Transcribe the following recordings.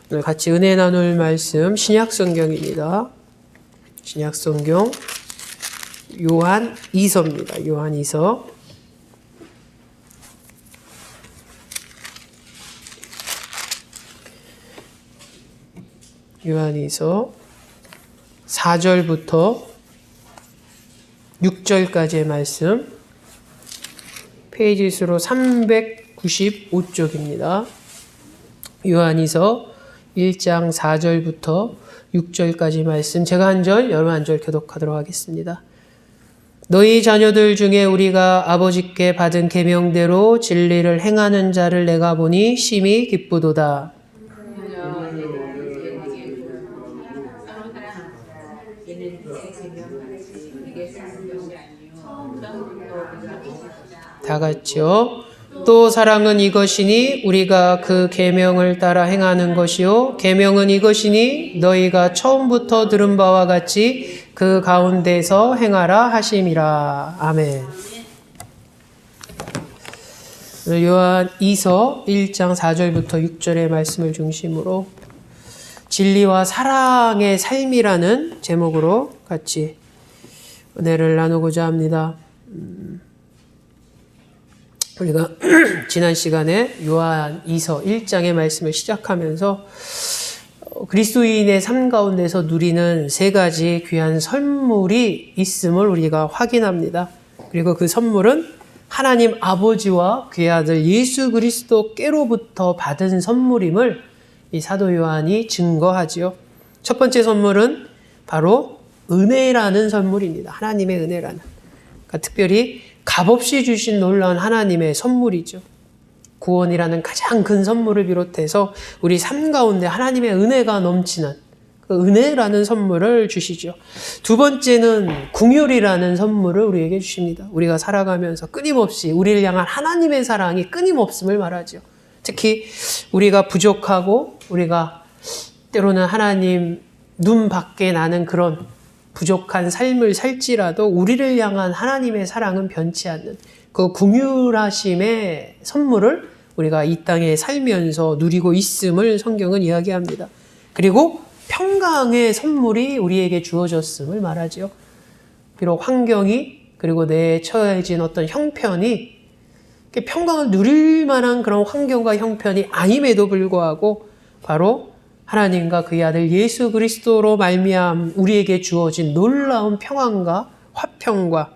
오늘 같이 은혜 나눌 말씀 신약성경입니다. 신약성경 요한 2서입니다. 요한 2서. 요한 2서 4절부터 6절까지의 말씀, 페이지 수로 395쪽입니다. 요한이서 1장 4절부터 6절까지 말씀, 제가 한 절, 여러분 한 절 교독하도록 하겠습니다. 너희 자녀들 중에 우리가 아버지께 받은 계명대로 진리를 행하는 자를 내가 보니 심히 기쁘도다. 다 같이요. 또 사랑은 이것이니 우리가 그 계명을 따라 행하는 것이요, 계명은 이것이니 너희가 처음부터 들은 바와 같이 그 가운데서 행하라 하심이라. 아멘. 요한 2서 1장 4절부터 6절의 말씀을 중심으로 진리와 사랑의 삶이라는 제목으로 같이 은혜를 나누고자 합니다. 우리가 지난 시간에 요한 2서 1장의 말씀을 시작하면서 그리스도인의 삶 가운데서 누리는 세 가지 귀한 선물이 있음을 우리가 확인합니다. 그리고 그 선물은 하나님 아버지와 그의 아들 예수 그리스도께로부터 받은 선물임을 이 사도 요한이 증거하지요. 첫 번째 선물은 바로 은혜라는 선물입니다. 하나님의 은혜라는. 그러니까 특별히 값없이 주신 놀라운 하나님의 선물이죠. 구원이라는 가장 큰 선물을 비롯해서 우리 삶 가운데 하나님의 은혜가 넘치는 그 은혜라는 선물을 주시죠. 두 번째는 긍휼이라는 선물을 우리에게 주십니다. 우리가 살아가면서 끊임없이 우리를 향한 하나님의 사랑이 끊임없음을 말하죠. 특히 우리가 부족하고 우리가 때로는 하나님 눈 밖에 나는 그런 부족한 삶을 살지라도 우리를 향한 하나님의 사랑은 변치 않는 그 긍휼하심의 선물을 우리가 이 땅에 살면서 누리고 있음을 성경은 이야기합니다. 그리고 평강의 선물이 우리에게 주어졌음을 말하죠. 비록 환경이 그리고 내에 처해진 어떤 형편이 평강을 누릴 만한 그런 환경과 형편이 아님에도 불구하고 바로 하나님과 그의 아들 예수 그리스도로 말미암아 우리에게 주어진 놀라운 평안과 화평과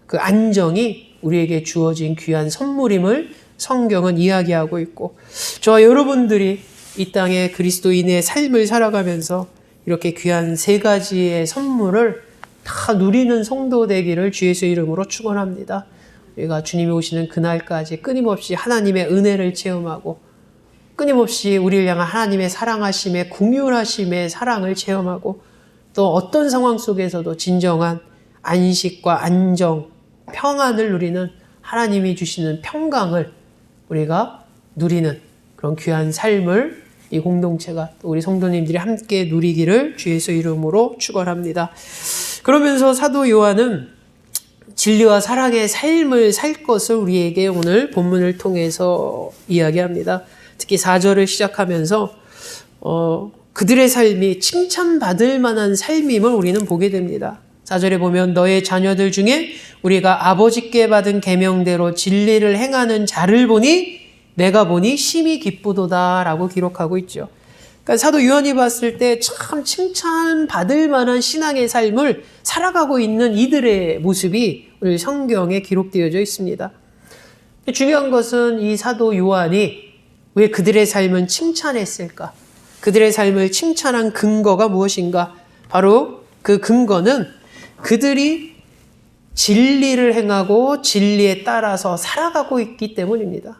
그 안정이 우리에게 주어진 귀한 선물임을 성경은 이야기하고 있고, 저와 여러분들이 이 땅에 그리스도인의 삶을 살아가면서 이렇게 귀한 세 가지의 선물을 다 누리는 성도 되기를 주 예수의 이름으로 축원합니다. 우리가 주님이 오시는 그날까지 끊임없이 하나님의 은혜를 체험하고 끊임없이 우리를 향한 하나님의 사랑하심의 긍휼하심의 사랑을 체험하고 또 어떤 상황 속에서도 진정한 안식과 안정, 평안을 누리는 하나님이 주시는 평강을 우리가 누리는 그런 귀한 삶을 이 공동체가 또 우리 성도님들이 함께 누리기를 주 예수 이름으로 축원합니다. 그러면서 사도 요한은 진리와 사랑의 삶을 살 것을 우리에게 오늘 본문을 통해서 이야기합니다. 특히 4절을 시작하면서 그들의 삶이 칭찬받을 만한 삶임을 우리는 보게 됩니다. 4절에 보면 너의 자녀들 중에 우리가 아버지께 받은 계명대로 진리를 행하는 자를 보니 내가 보니 심히 기쁘도다 라고 기록하고 있죠. 그러니까 사도 요한이 봤을 때 참 칭찬받을 만한 신앙의 삶을 살아가고 있는 이들의 모습이 오늘 성경에 기록되어져 있습니다. 중요한 것은 이 사도 요한이 왜 그들의 삶은 칭찬했을까? 그들의 삶을 칭찬한 근거가 무엇인가? 바로 그 근거는 그들이 진리를 행하고 진리에 따라서 살아가고 있기 때문입니다.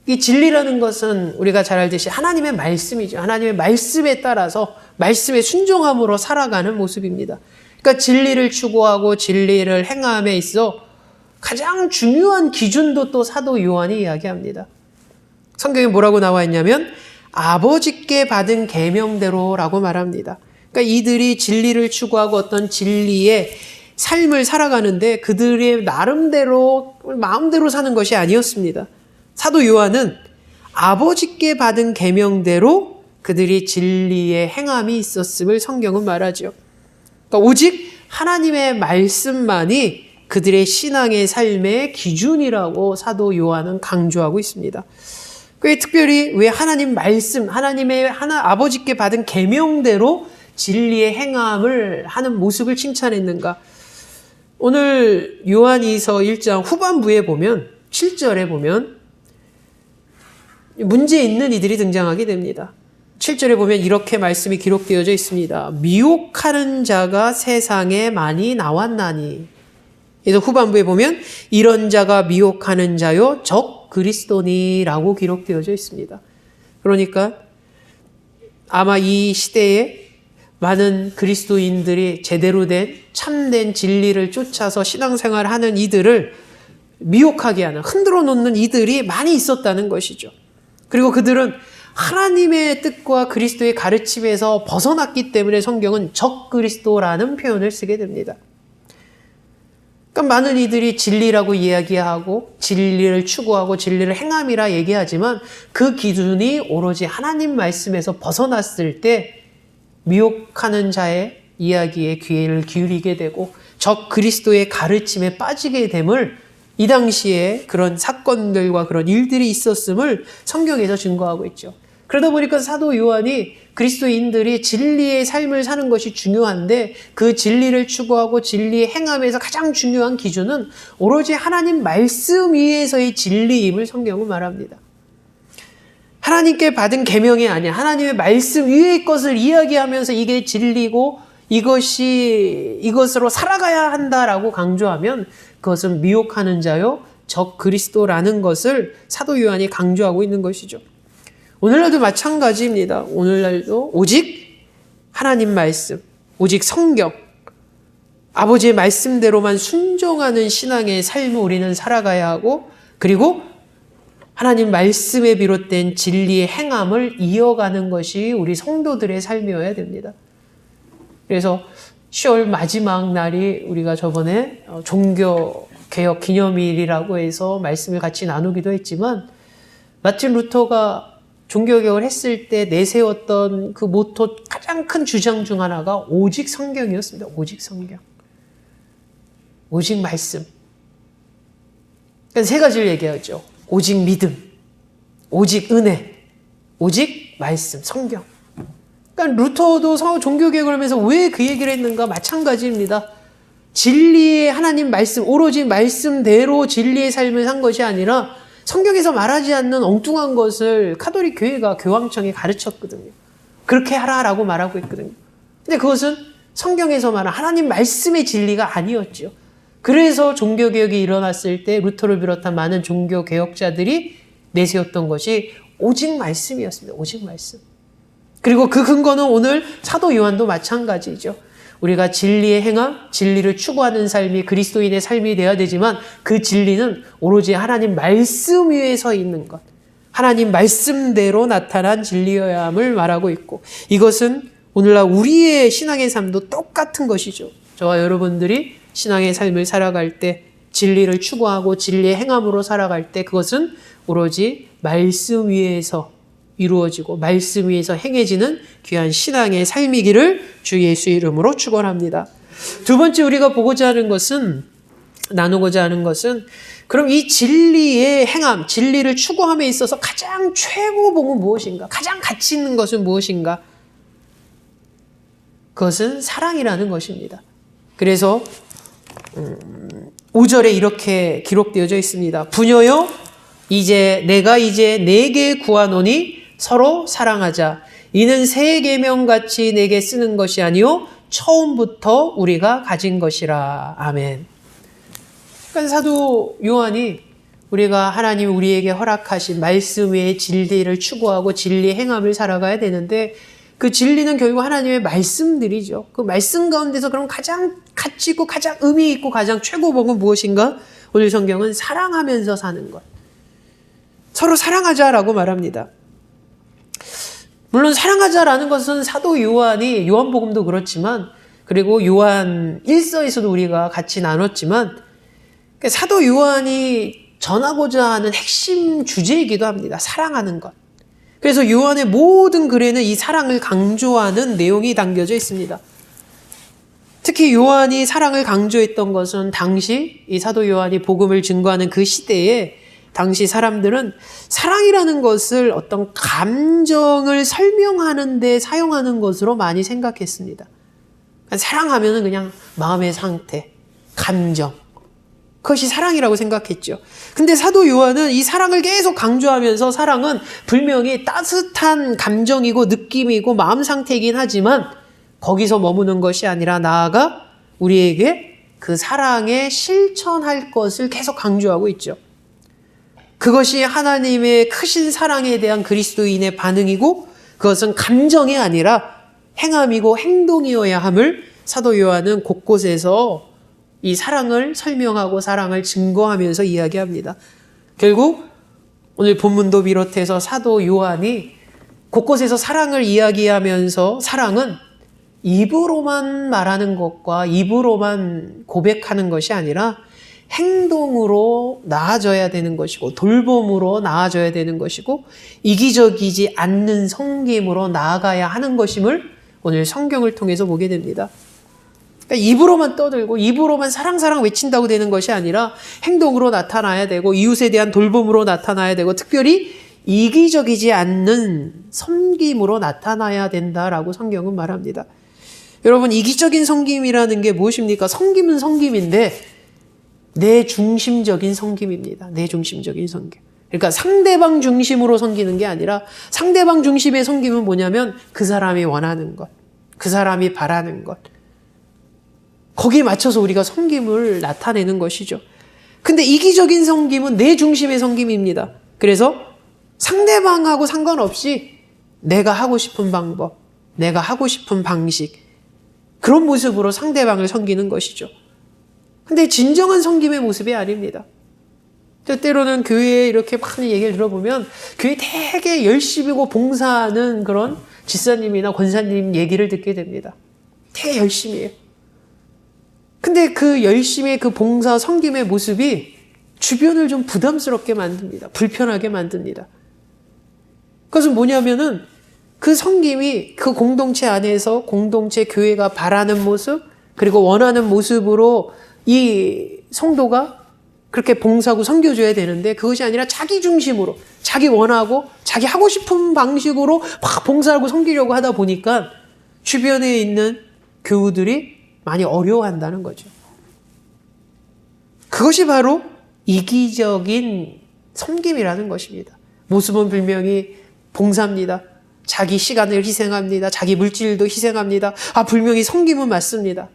이 진리라는 것은 우리가 잘 알듯이 하나님의 말씀이죠. 하나님의 말씀에 따라서 말씀에 순종함으로 살아가는 모습입니다. 그러니까 진리를 추구하고 진리를 행함에 있어 가장 중요한 기준도 또 사도 요한이 이야기합니다. 성경에 뭐라고 나와 있냐면 아버지께 받은 계명대로라고 말합니다. 그러니까 이들이 진리를 추구하고 어떤 진리의 삶을 살아가는데 그들의 나름대로 마음대로 사는 것이 아니었습니다. 사도 요한은 아버지께 받은 계명대로 그들이 진리의 행함이 있었음을 성경은 말하죠. 그러니까 오직 하나님의 말씀만이 그들의 신앙의 삶의 기준이라고 사도 요한은 강조하고 있습니다. 특별히 왜 하나님 말씀, 하나님의 아버지께 받은 계명대로 진리의 행함을 하는 모습을 칭찬했는가? 오늘 요한이서 1장 후반부에 보면 7절에 보면 문제 있는 이들이 등장하게 됩니다. 7절에 보면 이렇게 말씀이 기록되어져 있습니다. 미혹하는 자가 세상에 많이 나왔나니. 그래서 후반부에 보면 이런 자가 미혹하는 자요 적 그리스도니라고 기록되어져 있습니다. 그러니까 아마 이 시대에 많은 그리스도인들이 제대로 된 참된 진리를 쫓아서 신앙생활을 하는 이들을 미혹하게 하는, 흔들어 놓는 이들이 많이 있었다는 것이죠. 그리고 그들은 하나님의 뜻과 그리스도의 가르침에서 벗어났기 때문에 성경은 적 그리스도라는 표현을 쓰게 됩니다. 그러니까 많은 이들이 진리라고 이야기하고 진리를 추구하고 진리를 행함이라 얘기하지만 그 기준이 오로지 하나님 말씀에서 벗어났을 때 미혹하는 자의 이야기에 귀를 기울이게 되고 적 그리스도의 가르침에 빠지게 됨을, 이 당시에 그런 사건들과 그런 일들이 있었음을 성경에서 증거하고 있죠. 그러다 보니까 사도 요한이 그리스도인들이 진리의 삶을 사는 것이 중요한데 그 진리를 추구하고 진리의 행함에서 가장 중요한 기준은 오로지 하나님 말씀 위에서의 진리임을 성경은 말합니다. 하나님께 받은 계명이 아니야. 하나님의 말씀 위의 것을 이야기하면서 이게 진리고 이것으로 살아가야 한다라고 강조하면 그것은 미혹하는 자요 적 그리스도라는 것을 사도 요한이 강조하고 있는 것이죠. 오늘날도 마찬가지입니다. 오늘날도 오직 하나님 말씀, 오직 성경, 아버지의 말씀대로만 순종하는 신앙의 삶을 우리는 살아가야 하고, 그리고 하나님 말씀에 비롯된 진리의 행함을 이어가는 것이 우리 성도들의 삶이어야 됩니다. 그래서 10월 마지막 날이 우리가 저번에 종교개혁 기념일이라고 해서 말씀을 같이 나누기도 했지만, 마틴 루터가 종교개혁을 했을 때 내세웠던 그 모토 가장 큰 주장 중 하나가 오직 성경이었습니다. 오직 성경. 오직 말씀. 그러니까 세 가지를 얘기하죠. 오직 믿음, 오직 은혜, 오직 말씀, 성경. 그러니까 루터도 종교개혁을 하면서 왜 그 얘기를 했는가? 마찬가지입니다. 진리의 하나님 말씀, 오로지 말씀대로 진리의 삶을 산 것이 아니라 성경에서 말하지 않는 엉뚱한 것을 카톨릭 교회가 교황청에 가르쳤거든요. 그렇게 하라라고 말하고 있거든요. 근데 그것은 성경에서 말한 하나님 말씀의 진리가 아니었죠. 그래서 종교개혁이 일어났을 때 루터를 비롯한 많은 종교개혁자들이 내세웠던 것이 오직 말씀이었습니다. 오직 말씀. 그리고 그 근거는 오늘 사도 요한도 마찬가지죠. 우리가 진리의 행함, 진리를 추구하는 삶이 그리스도인의 삶이 되어야 되지만 그 진리는 오로지 하나님 말씀 위에 서 있는 것, 하나님 말씀대로 나타난 진리여야 함을 말하고 있고, 이것은 오늘날 우리의 신앙의 삶도 똑같은 것이죠. 저와 여러분들이 신앙의 삶을 살아갈 때, 진리를 추구하고 진리의 행함으로 살아갈 때 그것은 오로지 말씀 위에서 이루어지고 말씀 위에서 행해지는 귀한 신앙의 삶이기를 주 예수 이름으로 축원합니다. 두 번째 우리가 나누고자 하는 것은 그럼 이 진리의 행함, 진리를 추구함에 있어서 가장 최고봉은 무엇인가? 가장 가치 있는 것은 무엇인가? 그것은 사랑이라는 것입니다. 그래서 5절에 이렇게 기록되어져 있습니다. 부녀여 내가 이제 내게 구하노니 서로 사랑하자. 이는 새 계명같이 내게 쓰는 것이 아니요 처음부터 우리가 가진 것이라. 아멘. 그러니까 사도 요한이 우리가 하나님이 우리에게 허락하신 말씀 외의 진리를 추구하고 진리의 행함을 살아가야 되는데 그 진리는 결국 하나님의 말씀들이죠. 그 말씀 가운데서 그럼 가장 가치 있고 가장 의미 있고 가장 최고봉은 무엇인가? 오늘 성경은 사랑하면서 사는 것. 서로 사랑하자라고 말합니다. 물론 사랑하자라는 것은 사도 요한이 요한복음도 그렇지만 그리고 요한 1서에서도 우리가 같이 나눴지만 사도 요한이 전하고자 하는 핵심 주제이기도 합니다. 사랑하는 것. 그래서 요한의 모든 글에는 이 사랑을 강조하는 내용이 담겨져 있습니다. 특히 요한이 사랑을 강조했던 것은 당시 이 사도 요한이 복음을 증거하는 그 시대에 당시 사람들은 사랑이라는 것을 어떤 감정을 설명하는 데 사용하는 것으로 많이 생각했습니다. 사랑하면은 그냥 마음의 상태, 감정, 그것이 사랑이라고 생각했죠. 근데 사도 요한은 이 사랑을 계속 강조하면서 사랑은 분명히 따뜻한 감정이고 느낌이고 마음 상태이긴 하지만 거기서 머무는 것이 아니라 나아가 우리에게 그 사랑에 실천할 것을 계속 강조하고 있죠. 그것이 하나님의 크신 사랑에 대한 그리스도인의 반응이고 그것은 감정이 아니라 행함이고 행동이어야 함을 사도 요한은 곳곳에서 이 사랑을 설명하고 사랑을 증거하면서 이야기합니다. 결국 오늘 본문도 비롯해서 사도 요한이 곳곳에서 사랑을 이야기하면서 사랑은 입으로만 말하는 것과 입으로만 고백하는 것이 아니라 행동으로 나아져야 되는 것이고 돌봄으로 나아져야 되는 것이고 이기적이지 않는 섬김으로 나아가야 하는 것임을 오늘 성경을 통해서 보게 됩니다. 그러니까 입으로만 떠들고 입으로만 사랑 외친다고 되는 것이 아니라 행동으로 나타나야 되고 이웃에 대한 돌봄으로 나타나야 되고 특별히 이기적이지 않는 섬김으로 나타나야 된다라고 성경은 말합니다. 여러분, 이기적인 섬김이라는 게 무엇입니까? 섬김은 섬김인데 내 중심적인 섬김입니다. 내 중심적인 섬김. 그러니까 상대방 중심으로 섬기는 게 아니라 상대방 중심의 섬김은 뭐냐면 그 사람이 원하는 것, 그 사람이 바라는 것. 거기에 맞춰서 우리가 섬김을 나타내는 것이죠. 근데 이기적인 섬김은 내 중심의 섬김입니다. 그래서 상대방하고 상관없이 내가 하고 싶은 방법, 내가 하고 싶은 방식, 그런 모습으로 상대방을 섬기는 것이죠. 근데 진정한 섬김의 모습이 아닙니다. 때로는 교회에 이렇게 많은 얘기를 들어보면 교회 되게 열심히고 봉사하는 그런 집사님이나 권사님 얘기를 듣게 됩니다. 되게 열심히 해요. 근데 그 열심히 그 봉사 섬김의 모습이 주변을 좀 부담스럽게 만듭니다. 불편하게 만듭니다. 그것은 뭐냐면은 그 섬김이 그 공동체 안에서 공동체 교회가 바라는 모습 그리고 원하는 모습으로 이 성도가 그렇게 봉사하고 섬겨줘야 되는데 그것이 아니라 자기 중심으로 자기 원하고 자기 하고 싶은 방식으로 막 봉사하고 섬기려고 하다 보니까 주변에 있는 교우들이 많이 어려워한다는 거죠. 그것이 바로 이기적인 섬김이라는 것입니다. 모습은 분명히 봉사입니다. 자기 시간을 희생합니다. 자기 물질도 희생합니다. 분명히 섬김은 맞습니다.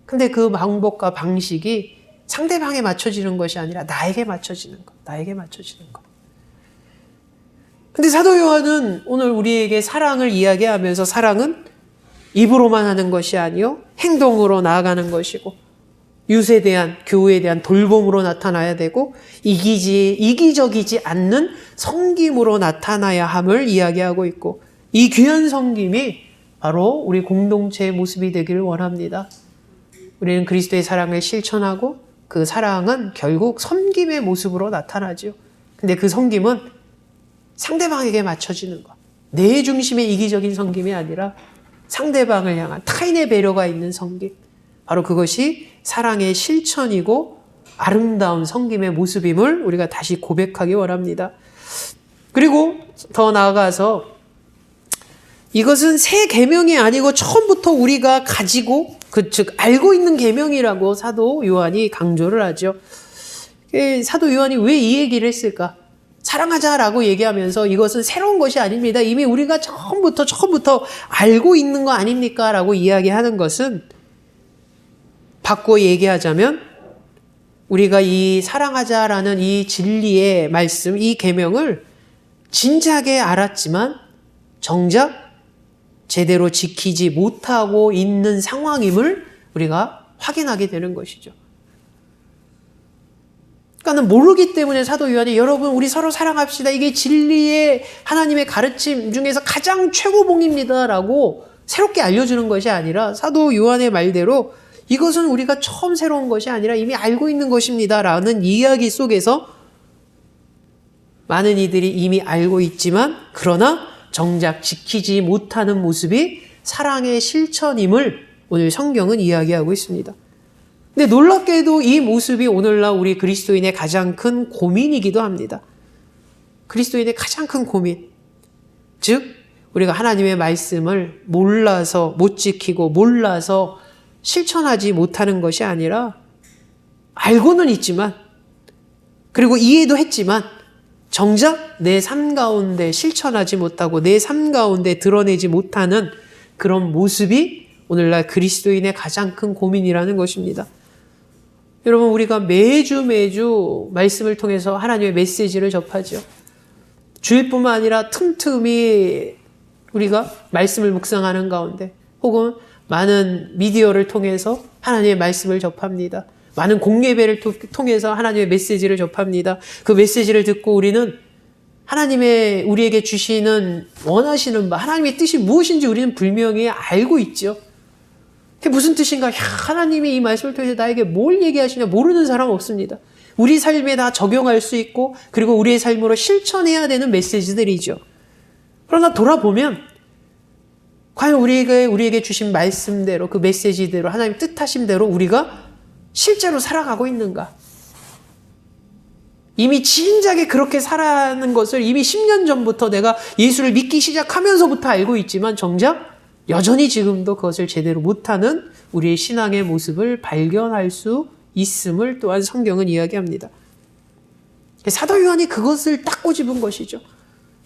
근데 그 방법과 방식이 상대방에 맞춰지는 것이 아니라 나에게 맞춰지는 것, 나에게 맞춰지는 것. 근데 사도 요한은 오늘 우리에게 사랑을 이야기하면서 사랑은 입으로만 하는 것이 아니요 행동으로 나아가는 것이고 이웃에 대한 교우에 대한 돌봄으로 나타나야 되고 이기적이지 않는 섬김으로 나타나야 함을 이야기하고 있고 이 귀한 섬김이 바로 우리 공동체의 모습이 되기를 원합니다. 우리는 그리스도의 사랑을 실천하고 그 사랑은 결국 섬김의 모습으로 나타나죠. 근데 그 섬김은 상대방에게 맞춰지는 것. 내 중심의 이기적인 섬김이 아니라 상대방을 향한 타인의 배려가 있는 섬김. 바로 그것이 사랑의 실천이고 아름다운 섬김의 모습임을 우리가 다시 고백하기 원합니다. 그리고 더 나아가서 이것은 새 계명이 아니고 처음부터 우리가 가지고 즉 알고 있는 계명이라고 사도 요한이 강조를 하죠. 사도 요한이 왜 이 얘기를 했을까? 사랑하자라고 얘기하면서 이것은 새로운 것이 아닙니다. 이미 우리가 처음부터 알고 있는 거 아닙니까? 라고 이야기하는 것은 바꿔 얘기하자면 우리가 이 사랑하자라는 이 진리의 말씀, 이 계명을 진작에 알았지만 정작 제대로 지키지 못하고 있는 상황임을 우리가 확인하게 되는 것이죠. 그러니까 모르기 때문에 사도 요한이 여러분 우리 서로 사랑합시다. 이게 진리의 하나님의 가르침 중에서 가장 최고봉입니다. 라고 새롭게 알려주는 것이 아니라 사도 요한의 말대로 이것은 우리가 처음 새로운 것이 아니라 이미 알고 있는 것입니다. 라는 이야기 속에서 많은 이들이 이미 알고 있지만 그러나 정작 지키지 못하는 모습이 사랑의 실천임을 오늘 성경은 이야기하고 있습니다. 근데 놀랍게도 이 모습이 오늘날 우리 그리스도인의 가장 큰 고민이기도 합니다. 그리스도인의 가장 큰 고민. 즉, 우리가 하나님의 말씀을 몰라서 못 지키고 몰라서 실천하지 못하는 것이 아니라 알고는 있지만 그리고 이해도 했지만 정작 내 삶 가운데 실천하지 못하고 내 삶 가운데 드러내지 못하는 그런 모습이 오늘날 그리스도인의 가장 큰 고민이라는 것입니다. 여러분, 우리가 매주 말씀을 통해서 하나님의 메시지를 접하죠. 주일뿐만 아니라 틈틈이 우리가 말씀을 묵상하는 가운데 혹은 많은 미디어를 통해서 하나님의 말씀을 접합니다. 많은 공예배를 통해서 하나님의 메시지를 접합니다. 그 메시지를 듣고 우리는 하나님의 우리에게 주시는 원하시는 바, 하나님의 뜻이 무엇인지 우리는 분명히 알고 있죠. 그게 무슨 뜻인가? 하나님이 이 말씀을 통해서 나에게 뭘 얘기하시냐 모르는 사람 없습니다. 우리 삶에 다 적용할 수 있고 그리고 우리의 삶으로 실천해야 되는 메시지들이죠. 그러나 돌아보면 과연 우리에게 주신 말씀대로 그 메시지대로 하나님 뜻하신 대로 우리가 실제로 살아가고 있는가? 이미 진작에 그렇게 살아가는 것을 이미 10년 전부터 내가 예수를 믿기 시작하면서부터 알고 있지만 정작 여전히 지금도 그것을 제대로 못하는 우리의 신앙의 모습을 발견할 수 있음을 또한 성경은 이야기합니다. 사도 요한이 그것을 딱 꼬집은 것이죠.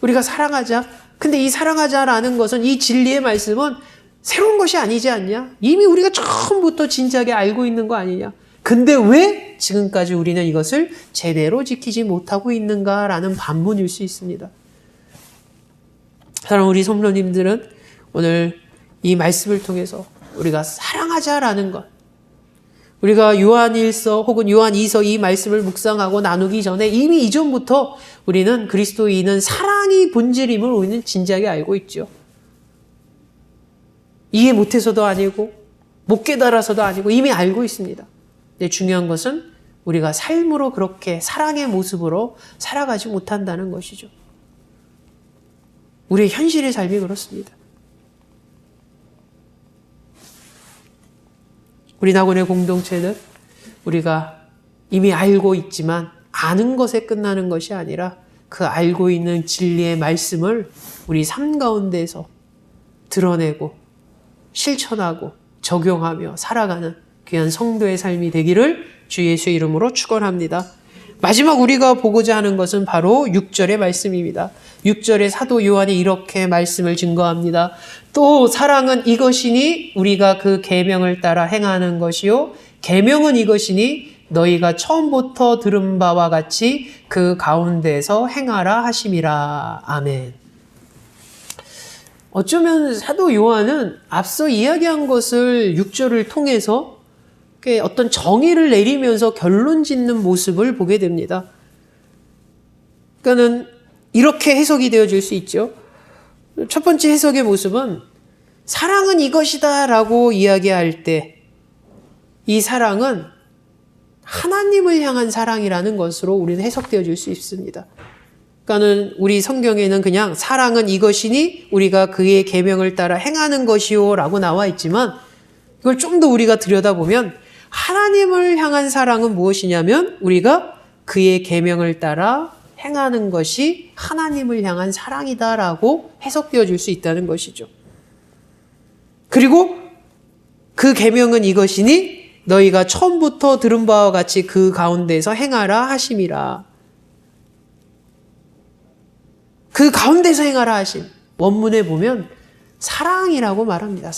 우리가 사랑하자. 근데 이 사랑하자라는 것은 이 진리의 말씀은 새로운 것이 아니지 않냐? 이미 우리가 처음부터 진작에 알고 있는 거 아니냐? 근데 왜 지금까지 우리는 이것을 제대로 지키지 못하고 있는가라는 반문일 수 있습니다. 사랑하는 우리 성도님들은 오늘 이 말씀을 통해서 우리가 사랑하자라는 것, 우리가 요한일서 혹은 요한이서 이 말씀을 묵상하고 나누기 전에 이미 이전부터 우리는 그리스도인은 사랑이 본질임을 우리는 진작에 알고 있죠. 이해 못해서도 아니고 못 깨달아서도 아니고 이미 알고 있습니다. 근데 중요한 것은 우리가 삶으로 그렇게 사랑의 모습으로 살아가지 못한다는 것이죠. 우리의 현실의 삶이 그렇습니다. 우리 낙원의 공동체는 우리가 이미 알고 있지만 아는 것에 끝나는 것이 아니라 그 알고 있는 진리의 말씀을 우리 삶 가운데서 드러내고 실천하고 적용하며 살아가는 귀한 성도의 삶이 되기를 주 예수의 이름으로 축원합니다. 마지막 우리가 보고자 하는 것은 바로 6절의 말씀입니다. 6절에 사도 요한이 이렇게 말씀을 증거합니다. 또 사랑은 이것이니 우리가 그 계명을 따라 행하는 것이요 계명은 이것이니 너희가 처음부터 들은 바와 같이 그 가운데서 행하라 하심이라. 아멘. 어쩌면 사도 요한은 앞서 이야기한 것을 6절을 통해서 어떤 정의를 내리면서 결론 짓는 모습을 보게 됩니다. 그러니까는 이렇게 해석이 되어질 수 있죠. 첫 번째 해석의 모습은 사랑은 이것이다 라고 이야기할 때 이 사랑은 하나님을 향한 사랑이라는 것으로 우리는 해석되어질 수 있습니다. 그러니까는 우리 성경에는 그냥 사랑은 이것이니 우리가 그의 계명을 따라 행하는 것이요 라고 나와 있지만 이걸 좀 더 우리가 들여다보면 하나님을 향한 사랑은 무엇이냐면 우리가 그의 계명을 따라 행하는 것이 하나님을 향한 사랑이다라고 해석되어질 수 있다는 것이죠. 그리고 그 계명은 이것이니 너희가 처음부터 들은 바와 같이 그 가운데서 행하라 하심이라. 그 가운데서 행하라 하심. 원문에 보면 사랑이라고 말합니다.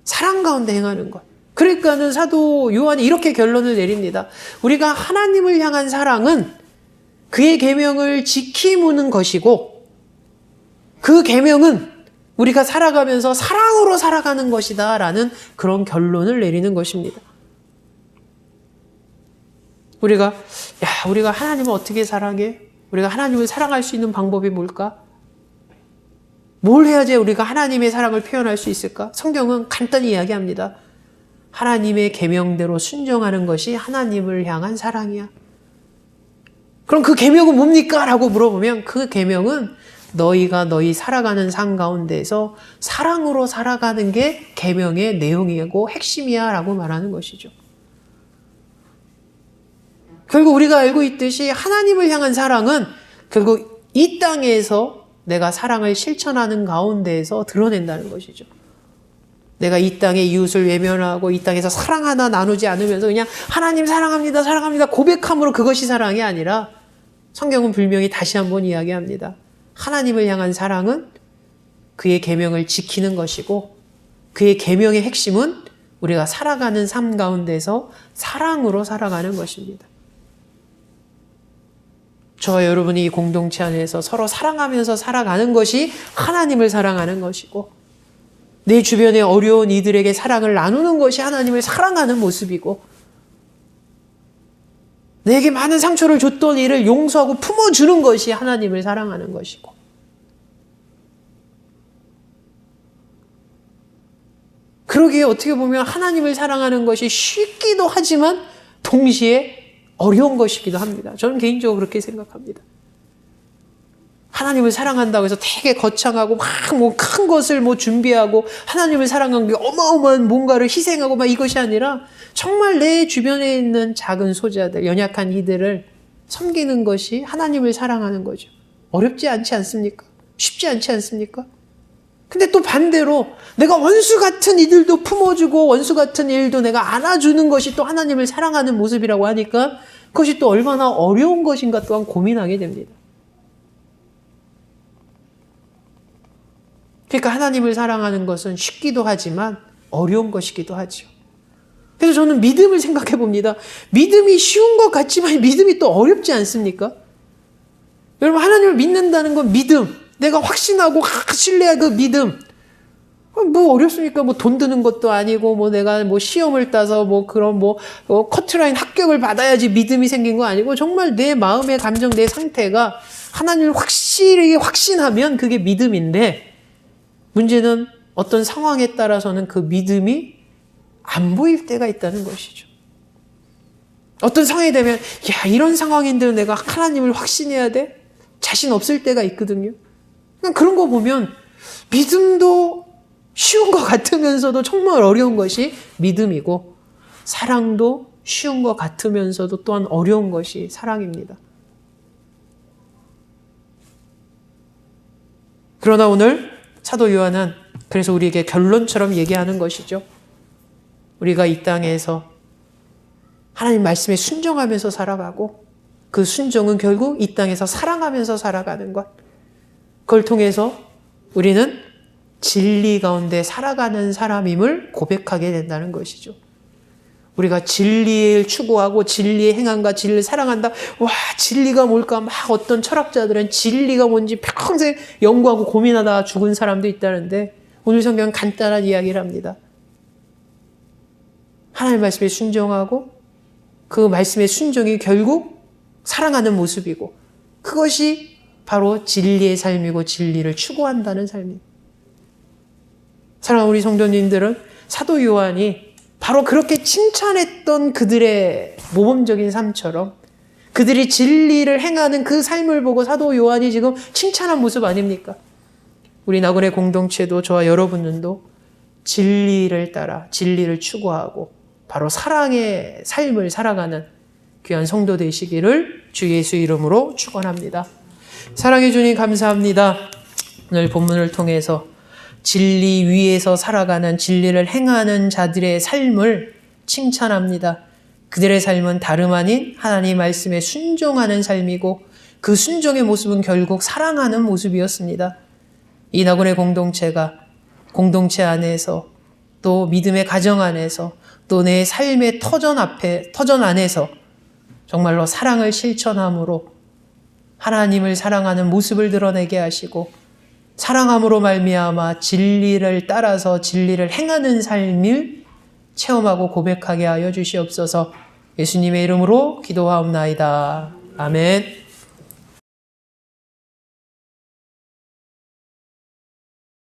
사랑 가운데 행하는 것. 그러니까는 사도 요한이 이렇게 결론을 내립니다. 우리가 하나님을 향한 사랑은 그의 계명을 지키는 것이고 그 계명은 우리가 살아가면서 사랑으로 살아가는 것이다 라는 그런 결론을 내리는 것입니다. 우리가 하나님을 어떻게 사랑해? 우리가 하나님을 사랑할 수 있는 방법이 뭘까? 뭘 해야지 우리가 하나님의 사랑을 표현할 수 있을까? 성경은 간단히 이야기합니다. 하나님의 계명대로 순종하는 것이 하나님을 향한 사랑이야. 그럼 그 계명은 뭡니까? 라고 물어보면 그 계명은 너희가 너희 살아가는 삶 가운데서 사랑으로 살아가는 게 계명의 내용이고 핵심이야 라고 말하는 것이죠. 결국 우리가 알고 있듯이 하나님을 향한 사랑은 결국 이 땅에서 내가 사랑을 실천하는 가운데에서 드러낸다는 것이죠. 내가 이 땅에 이웃을 외면하고 이 땅에서 사랑 하나 나누지 않으면서 그냥 하나님 사랑합니다, 사랑합니다 고백함으로 그것이 사랑이 아니라 성경은 분명히 다시 한번 이야기합니다. 하나님을 향한 사랑은 그의 계명을 지키는 것이고 그의 계명의 핵심은 우리가 살아가는 삶 가운데서 사랑으로 살아가는 것입니다. 저와 여러분이 이 공동체 안에서 서로 사랑하면서 살아가는 것이 하나님을 사랑하는 것이고 내 주변에 어려운 이들에게 사랑을 나누는 것이 하나님을 사랑하는 모습이고 내게 많은 상처를 줬던 이를 용서하고 품어주는 것이 하나님을 사랑하는 것이고 그러기에 어떻게 보면 하나님을 사랑하는 것이 쉽기도 하지만 동시에 어려운 것이기도 합니다. 저는 개인적으로 그렇게 생각합니다. 하나님을 사랑한다고 해서 되게 거창하고 막 뭐 큰 것을 뭐 준비하고 하나님을 사랑하는 게 어마어마한 뭔가를 희생하고 막 이것이 아니라 정말 내 주변에 있는 작은 소자들, 연약한 이들을 섬기는 것이 하나님을 사랑하는 거죠. 어렵지 않지 않습니까? 쉽지 않지 않습니까? 근데 또 반대로 내가 원수 같은 이들도 품어주고 원수 같은 일도 내가 안아주는 것이 또 하나님을 사랑하는 모습이라고 하니까 그것이 또 얼마나 어려운 것인가 또한 고민하게 됩니다. 그러니까 하나님을 사랑하는 것은 쉽기도 하지만 어려운 것이기도 하죠. 그래서 저는 믿음을 생각해 봅니다. 믿음이 쉬운 것 같지만 믿음이 또 어렵지 않습니까? 여러분 하나님을 믿는다는 건 믿음. 내가 확신하고 신뢰할 그 믿음. 뭐 어렵습니까? 뭐 돈 드는 것도 아니고 뭐 내가 뭐 시험을 따서 뭐 그런 뭐 커트라인 합격을 받아야지 믿음이 생긴 거 아니고 정말 내 마음의 감정, 내 상태가 하나님을 확실히 확신하면 그게 믿음인데 문제는 어떤 상황에 따라서는 그 믿음이 안 보일 때가 있다는 것이죠. 어떤 상황이 되면 야 이런 상황인데 내가 하나님을 확신해야 돼? 자신 없을 때가 있거든요. 그런 거 보면 믿음도 쉬운 것 같으면서도 정말 어려운 것이 믿음이고 사랑도 쉬운 것 같으면서도 또한 어려운 것이 사랑입니다. 그러나 오늘 사도 요한은 그래서 우리에게 결론처럼 얘기하는 것이죠. 우리가 이 땅에서 하나님 말씀에 순종하면서 살아가고 그 순종은 결국 이 땅에서 사랑하면서 살아가는 것. 그걸 통해서 우리는 진리 가운데 살아가는 사람임을 고백하게 된다는 것이죠. 우리가 진리를 추구하고 진리의 행함과 진리를 사랑한다. 와, 진리가 뭘까? 막 어떤 철학자들은 진리가 뭔지 평생 연구하고 고민하다가 죽은 사람도 있다는데 오늘 성경은 간단한 이야기를 합니다. 하나님의 말씀에 순종하고 그 말씀의 순종이 결국 사랑하는 모습이고 그것이 바로 진리의 삶이고 진리를 추구한다는 삶입니다. 사랑하는 우리 성도님들은 사도 요한이 바로 그렇게 칭찬했던 그들의 모범적인 삶처럼 그들이 진리를 행하는 그 삶을 보고 사도 요한이 지금 칭찬한 모습 아닙니까? 우리 나그네 공동체도 저와 여러분들도 진리를 따라 진리를 추구하고 바로 사랑의 삶을 살아가는 귀한 성도 되시기를 주 예수 이름으로 축원합니다. 사랑해 주님 감사합니다. 오늘 본문을 통해서 진리 위에서 살아가는 진리를 행하는 자들의 삶을 칭찬합니다. 그들의 삶은 다름 아닌 하나님 말씀에 순종하는 삶이고 그 순종의 모습은 결국 사랑하는 모습이었습니다. 이 나그네 공동체가 공동체 안에서 또 믿음의 가정 안에서 또 내 삶의 터전 안에서 정말로 사랑을 실천함으로 하나님을 사랑하는 모습을 드러내게 하시고 사랑함으로 말미암아 진리를 따라서 진리를 행하는 삶을 체험하고 고백하게 하여 주시옵소서. 예수님의 이름으로 기도하옵나이다. 아멘.